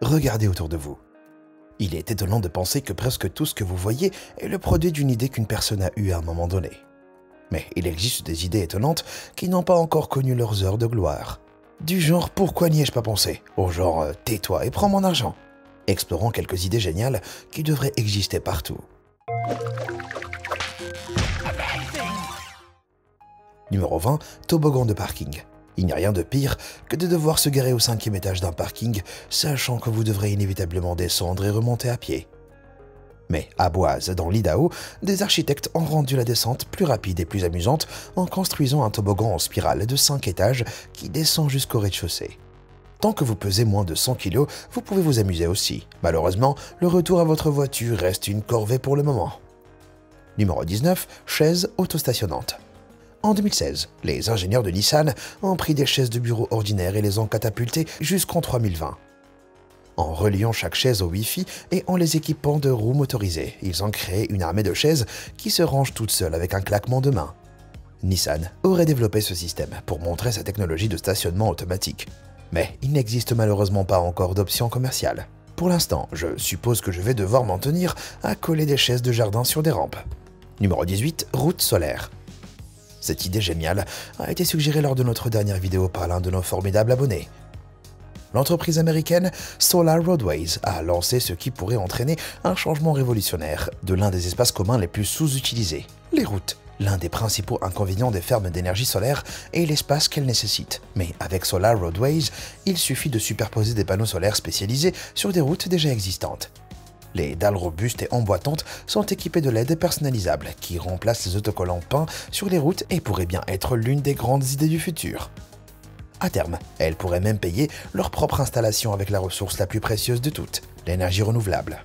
Regardez autour de vous. Il est étonnant de penser que presque tout ce que vous voyez est le produit d'une idée qu'une personne a eue à un moment donné. Mais il existe des idées étonnantes qui n'ont pas encore connu leurs heures de gloire. Du genre « pourquoi n'y ai-je pas pensé ?» au genre « tais-toi et prends mon argent ». Explorons quelques idées géniales qui devraient exister partout. Numéro 20. Toboggan de parking. Il n'y a rien de pire que de devoir se garer au 5e étage d'un parking, sachant que vous devrez inévitablement descendre et remonter à pied. Mais à Boise, dans l'Idaho, des architectes ont rendu la descente plus rapide et plus amusante en construisant un toboggan en spirale de 5 étages qui descend jusqu'au rez-de-chaussée. Tant que vous pesez moins de 100 kg, vous pouvez vous amuser aussi. Malheureusement, le retour à votre voiture reste une corvée pour le moment. Numéro 19. Chaise autostationnante. En 2016, les ingénieurs de Nissan ont pris des chaises de bureau ordinaires et les ont catapultées jusqu'en 3020. En reliant chaque chaise au Wi-Fi et en les équipant de roues motorisées, ils ont créé une armée de chaises qui se rangent toutes seules avec un claquement de main. Nissan aurait développé ce système pour montrer sa technologie de stationnement automatique. Mais il n'existe malheureusement pas encore d'option commerciale. Pour l'instant, je suppose que je vais devoir m'en tenir à coller des chaises de jardin sur des rampes. Numéro 18. Route solaire. Cette idée géniale a été suggérée lors de notre dernière vidéo par l'un de nos formidables abonnés. L'entreprise américaine Solar Roadways a lancé ce qui pourrait entraîner un changement révolutionnaire de l'un des espaces communs les plus sous-utilisés, les routes. L'un des principaux inconvénients des fermes d'énergie solaire est l'espace qu'elles nécessitent. Mais avec Solar Roadways, il suffit de superposer des panneaux solaires spécialisés sur des routes déjà existantes. Les dalles robustes et emboîtantes sont équipées de LED personnalisables qui remplacent les autocollants peints sur les routes et pourraient bien être l'une des grandes idées du futur. À terme, elles pourraient même payer leur propre installation avec la ressource la plus précieuse de toutes, l'énergie renouvelable.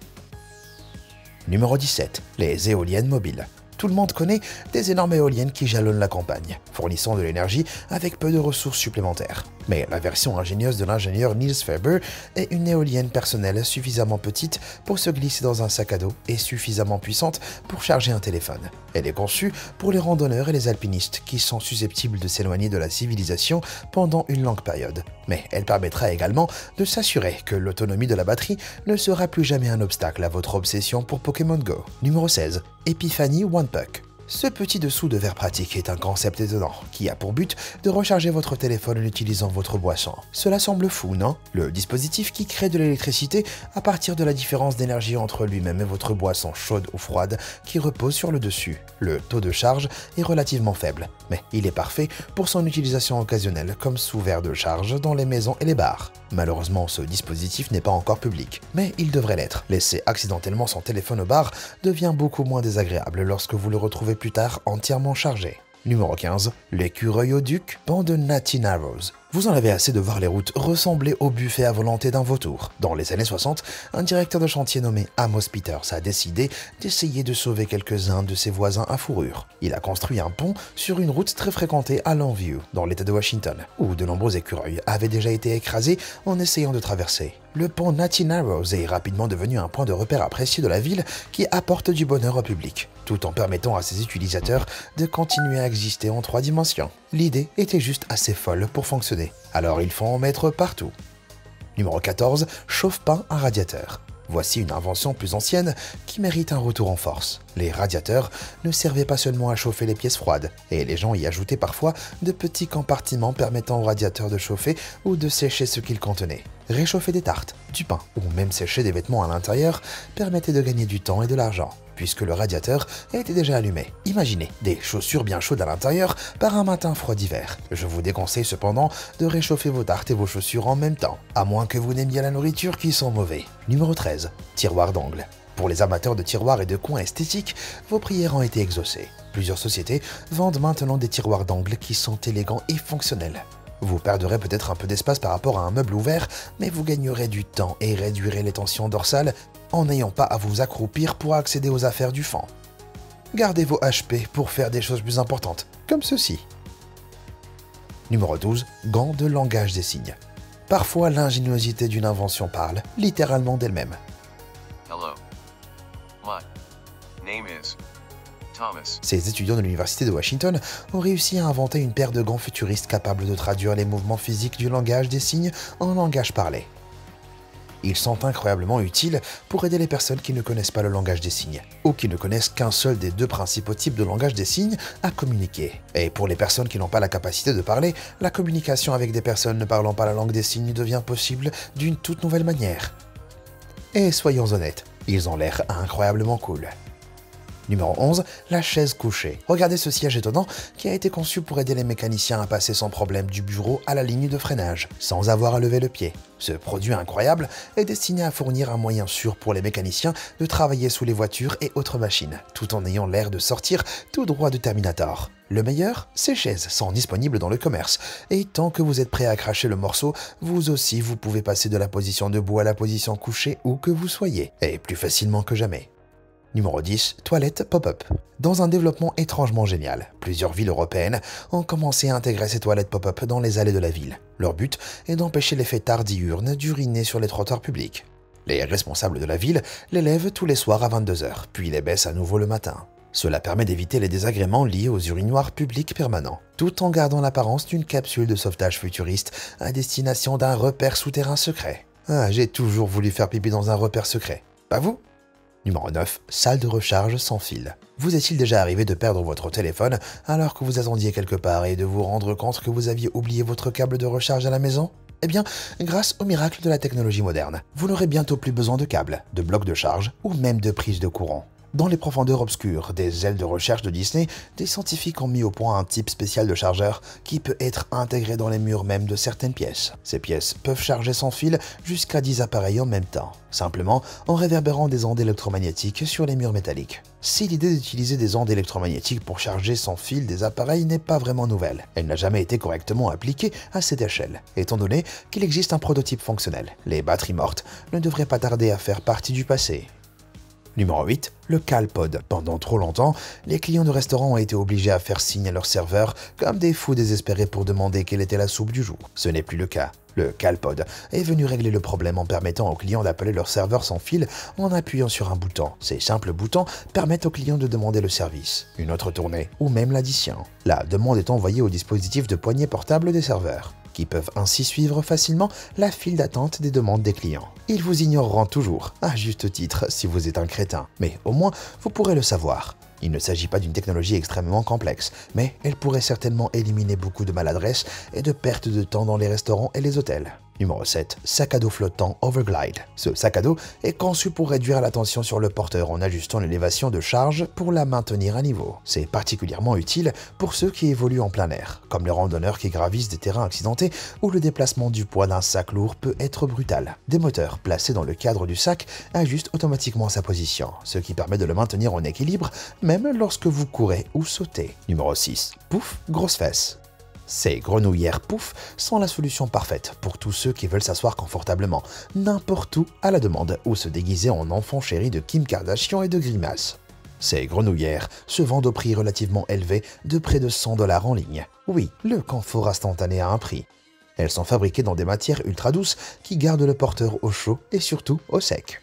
Numéro 17. Les éoliennes mobiles. Tout le monde connaît des énormes éoliennes qui jalonnent la campagne, fournissant de l'énergie avec peu de ressources supplémentaires. Mais la version ingénieuse de l'ingénieur Niels Faber est une éolienne personnelle suffisamment petite pour se glisser dans un sac à dos et suffisamment puissante pour charger un téléphone. Elle est conçue pour les randonneurs et les alpinistes qui sont susceptibles de s'éloigner de la civilisation pendant une longue période. Mais elle permettra également de s'assurer que l'autonomie de la batterie ne sera plus jamais un obstacle à votre obsession pour Pokémon Go. Numéro 16. Epiphany OnePuck. Ce petit dessous de verre pratique est un concept étonnant qui a pour but de recharger votre téléphone en utilisant votre boisson. Cela semble fou, non? Le dispositif qui crée de l'électricité à partir de la différence d'énergie entre lui-même et votre boisson chaude ou froide qui repose sur le dessus. Le taux de charge est relativement faible, mais il est parfait pour son utilisation occasionnelle comme sous verre de charge dans les maisons et les bars. Malheureusement, ce dispositif n'est pas encore public, mais il devrait l'être. Laisser accidentellement son téléphone au bar devient beaucoup moins désagréable lorsque vous le retrouvez plus tard entièrement chargé. Numéro 15. L'écureuil au duc, pan de Natty Narrows. Vous en avez assez de voir les routes ressembler au buffet à volonté d'un vautour. Dans les années 60, un directeur de chantier nommé Amos Peters a décidé d'essayer de sauver quelques-uns de ses voisins à fourrure. Il a construit un pont sur une route très fréquentée à Longview, dans l'état de Washington, où de nombreux écureuils avaient déjà été écrasés en essayant de traverser. Le pont Natty Narrows est rapidement devenu un point de repère apprécié de la ville qui apporte du bonheur au public, tout en permettant à ses utilisateurs de continuer à exister en 3 dimensions. L'idée était juste assez folle pour fonctionner, alors il faut en mettre partout. Numéro 14. Chauffe-pain à radiateur. Voici une invention plus ancienne qui mérite un retour en force. Les radiateurs ne servaient pas seulement à chauffer les pièces froides, et les gens y ajoutaient parfois de petits compartiments permettant aux radiateurs de chauffer ou de sécher ce qu'ils contenaient. Réchauffer des tartes, du pain ou même sécher des vêtements à l'intérieur permettait de gagner du temps et de l'argent, puisque le radiateur était déjà allumé. Imaginez des chaussures bien chaudes à l'intérieur par un matin froid d'hiver. Je vous déconseille cependant de réchauffer vos tartes et vos chaussures en même temps, à moins que vous n'aimiez la nourriture qui sent mauvais. Numéro 13. Tiroir d'angle. Pour les amateurs de tiroirs et de coins esthétiques, vos prières ont été exaucées. Plusieurs sociétés vendent maintenant des tiroirs d'angle qui sont élégants et fonctionnels. Vous perdrez peut-être un peu d'espace par rapport à un meuble ouvert, mais vous gagnerez du temps et réduirez les tensions dorsales en n'ayant pas à vous accroupir pour accéder aux affaires du fond. Gardez vos HP pour faire des choses plus importantes, comme ceci. Numéro 12. Gants de langage des signes. Parfois, l'ingéniosité d'une invention parle littéralement d'elle-même. Hello. My name is Thomas. Ces étudiants de l'université de Washington ont réussi à inventer une paire de gants futuristes capables de traduire les mouvements physiques du langage des signes en langage parlé. Ils sont incroyablement utiles pour aider les personnes qui ne connaissent pas le langage des signes, ou qui ne connaissent qu'un seul des deux principaux types de langage des signes à communiquer. Et pour les personnes qui n'ont pas la capacité de parler, la communication avec des personnes ne parlant pas la langue des signes devient possible d'une toute nouvelle manière. Et soyons honnêtes, ils ont l'air incroyablement cool. Numéro 11, la chaise couchée. Regardez ce siège étonnant qui a été conçu pour aider les mécaniciens à passer sans problème du bureau à la ligne de freinage, sans avoir à lever le pied. Ce produit incroyable est destiné à fournir un moyen sûr pour les mécaniciens de travailler sous les voitures et autres machines, tout en ayant l'air de sortir tout droit de Terminator. Le meilleur, ces chaises sont disponibles dans le commerce, et tant que vous êtes prêt à cracher le morceau, vous aussi vous pouvez passer de la position debout à la position couchée où que vous soyez, et plus facilement que jamais. Numéro 10, toilettes pop-up. Dans un développement étrangement génial, plusieurs villes européennes ont commencé à intégrer ces toilettes pop-up dans les allées de la ville. Leur but est d'empêcher les fêtards diurnes d'uriner sur les trottoirs publics. Les responsables de la ville les lèvent tous les soirs à 22 h, puis les baissent à nouveau le matin. Cela permet d'éviter les désagréments liés aux urinoirs publics permanents, tout en gardant l'apparence d'une capsule de sauvetage futuriste à destination d'un repère souterrain secret. Ah, j'ai toujours voulu faire pipi dans un repère secret. Pas vous ? Numéro 9, salle de recharge sans fil. Vous est-il déjà arrivé de perdre votre téléphone alors que vous attendiez quelque part et de vous rendre compte que vous aviez oublié votre câble de recharge à la maison ? Eh bien, grâce au miracle de la technologie moderne, vous n'aurez bientôt plus besoin de câbles, de blocs de charge ou même de prises de courant. Dans les profondeurs obscures des ailes de recherche de Disney, des scientifiques ont mis au point un type spécial de chargeur qui peut être intégré dans les murs même de certaines pièces. Ces pièces peuvent charger sans fil jusqu'à 10 appareils en même temps, simplement en réverbérant des ondes électromagnétiques sur les murs métalliques. Si l'idée d'utiliser des ondes électromagnétiques pour charger sans fil des appareils n'est pas vraiment nouvelle, elle n'a jamais été correctement appliquée à cette échelle, étant donné qu'il existe un prototype fonctionnel. Les batteries mortes ne devraient pas tarder à faire partie du passé. Numéro 8, le CalPod. Pendant trop longtemps, les clients de restaurants ont été obligés à faire signe à leur serveur comme des fous désespérés pour demander quelle était la soupe du jour. Ce n'est plus le cas. Le CalPod est venu régler le problème en permettant aux clients d'appeler leur serveur sans fil en appuyant sur un bouton. Ces simples boutons permettent aux clients de demander le service, une autre tournée ou même l'addition. La demande est envoyée au dispositif de poignée portable des serveurs, qui peuvent ainsi suivre facilement la file d'attente des demandes des clients. Ils vous ignoreront toujours, à juste titre si vous êtes un crétin, mais au moins vous pourrez le savoir. Il ne s'agit pas d'une technologie extrêmement complexe, mais elle pourrait certainement éliminer beaucoup de maladresse et de perte de temps dans les restaurants et les hôtels. Numéro 7, sac à dos flottant Overglide. Ce sac à dos est conçu pour réduire la tension sur le porteur en ajustant l'élévation de charge pour la maintenir à niveau. C'est particulièrement utile pour ceux qui évoluent en plein air, comme les randonneurs qui gravissent des terrains accidentés où le déplacement du poids d'un sac lourd peut être brutal. Des moteurs placés dans le cadre du sac ajustent automatiquement sa position, ce qui permet de le maintenir en équilibre même lorsque vous courez ou sautez. Numéro 6, pouf, grosse fesse. Ces grenouillères pouf sont la solution parfaite pour tous ceux qui veulent s'asseoir confortablement, n'importe où à la demande, ou se déguiser en enfant chéri de Kim Kardashian et de Grimace. Ces grenouillères se vendent au prix relativement élevé de près de 100 $ en ligne. Oui, le confort instantané a un prix. Elles sont fabriquées dans des matières ultra douces qui gardent le porteur au chaud et surtout au sec.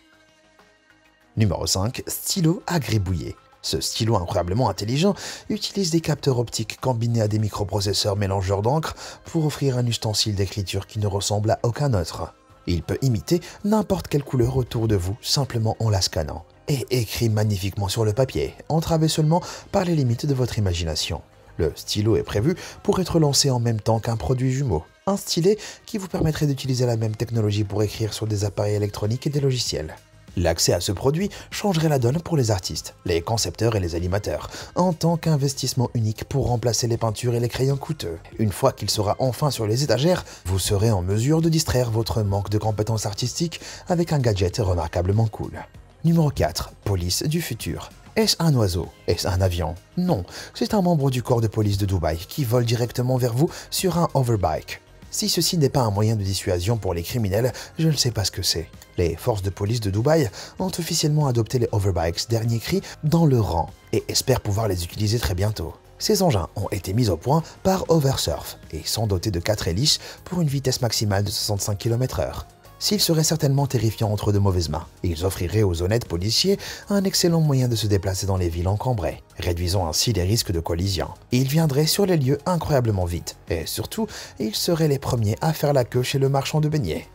Numéro 5, stylo à gribouiller. Ce stylo incroyablement intelligent utilise des capteurs optiques combinés à des microprocesseurs mélangeurs d'encre pour offrir un ustensile d'écriture qui ne ressemble à aucun autre. Il peut imiter n'importe quelle couleur autour de vous simplement en la scannant, et écrit magnifiquement sur le papier, entravé seulement par les limites de votre imagination. Le stylo est prévu pour être lancé en même temps qu'un produit jumeau, un stylet qui vous permettrait d'utiliser la même technologie pour écrire sur des appareils électroniques et des logiciels. L'accès à ce produit changerait la donne pour les artistes, les concepteurs et les animateurs, en tant qu'investissement unique pour remplacer les peintures et les crayons coûteux. Une fois qu'il sera enfin sur les étagères, vous serez en mesure de distraire votre manque de compétences artistiques avec un gadget remarquablement cool. Numéro 4. Police du futur. Est-ce un oiseau? Est-ce un avion? Non, c'est un membre du corps de police de Dubaï qui vole directement vers vous sur un hoverbike. Si ceci n'est pas un moyen de dissuasion pour les criminels, je ne sais pas ce que c'est. Les forces de police de Dubaï ont officiellement adopté les hoverbikes dernier cri dans leur rang et espèrent pouvoir les utiliser très bientôt. Ces engins ont été mis au point par Oversurf et sont dotés de 4 hélices pour une vitesse maximale de 65 km/h. S'ils seraient certainement terrifiants entre de mauvaises mains, ils offriraient aux honnêtes policiers un excellent moyen de se déplacer dans les villes encombrées, réduisant ainsi les risques de collision. Ils viendraient sur les lieux incroyablement vite, et surtout, ils seraient les premiers à faire la queue chez le marchand de beignets.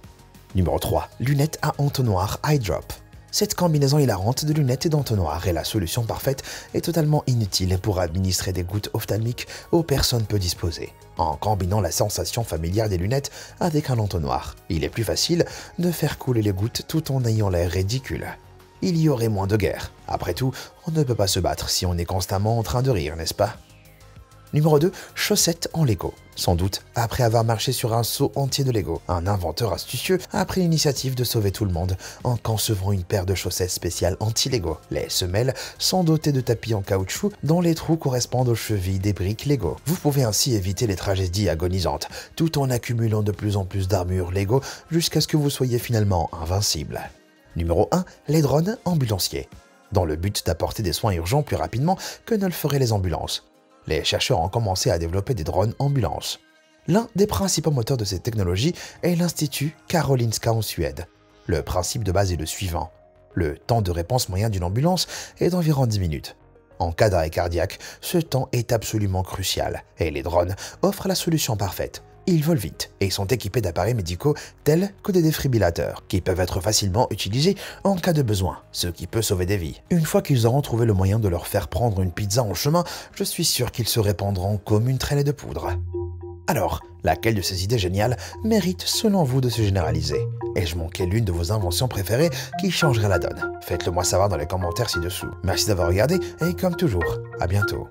Numéro 3. Lunettes à entonnoir Eye Drop. Cette combinaison hilarante de lunettes et d'entonnoir est la solution parfaite et totalement inutile pour administrer des gouttes ophtalmiques aux personnes peu disposées. En combinant la sensation familière des lunettes avec un entonnoir, il est plus facile de faire couler les gouttes tout en ayant l'air ridicule. Il y aurait moins de guerre. Après tout, on ne peut pas se battre si on est constamment en train de rire, n'est-ce pas? Numéro 2. Chaussettes en Lego. Sans doute, après avoir marché sur un seau entier de Lego, un inventeur astucieux a pris l'initiative de sauver tout le monde en concevant une paire de chaussettes spéciales anti-Lego. Les semelles sont dotées de tapis en caoutchouc dont les trous correspondent aux chevilles des briques Lego. Vous pouvez ainsi éviter les tragédies agonisantes, tout en accumulant de plus en plus d'armures Lego jusqu'à ce que vous soyez finalement invincible. Numéro 1. Les drones ambulanciers. Dans le but d'apporter des soins urgents plus rapidement que ne le feraient les ambulances, les chercheurs ont commencé à développer des drones ambulances. L'un des principaux moteurs de cette technologie est l'Institut Karolinska en Suède. Le principe de base est le suivant. Le temps de réponse moyen d'une ambulance est d'environ 10 minutes. En cas d'arrêt cardiaque, ce temps est absolument crucial et les drones offrent la solution parfaite. Ils volent vite et sont équipés d'appareils médicaux tels que des défibrillateurs qui peuvent être facilement utilisés en cas de besoin, ce qui peut sauver des vies. Une fois qu'ils auront trouvé le moyen de leur faire prendre une pizza en chemin, je suis sûr qu'ils se répandront comme une traînée de poudre. Alors, laquelle de ces idées géniales mérite selon vous de se généraliser? Ai-je manqué l'une de vos inventions préférées qui changerait la donne? Faites-le moi savoir dans les commentaires ci-dessous. Merci d'avoir regardé et comme toujours, à bientôt.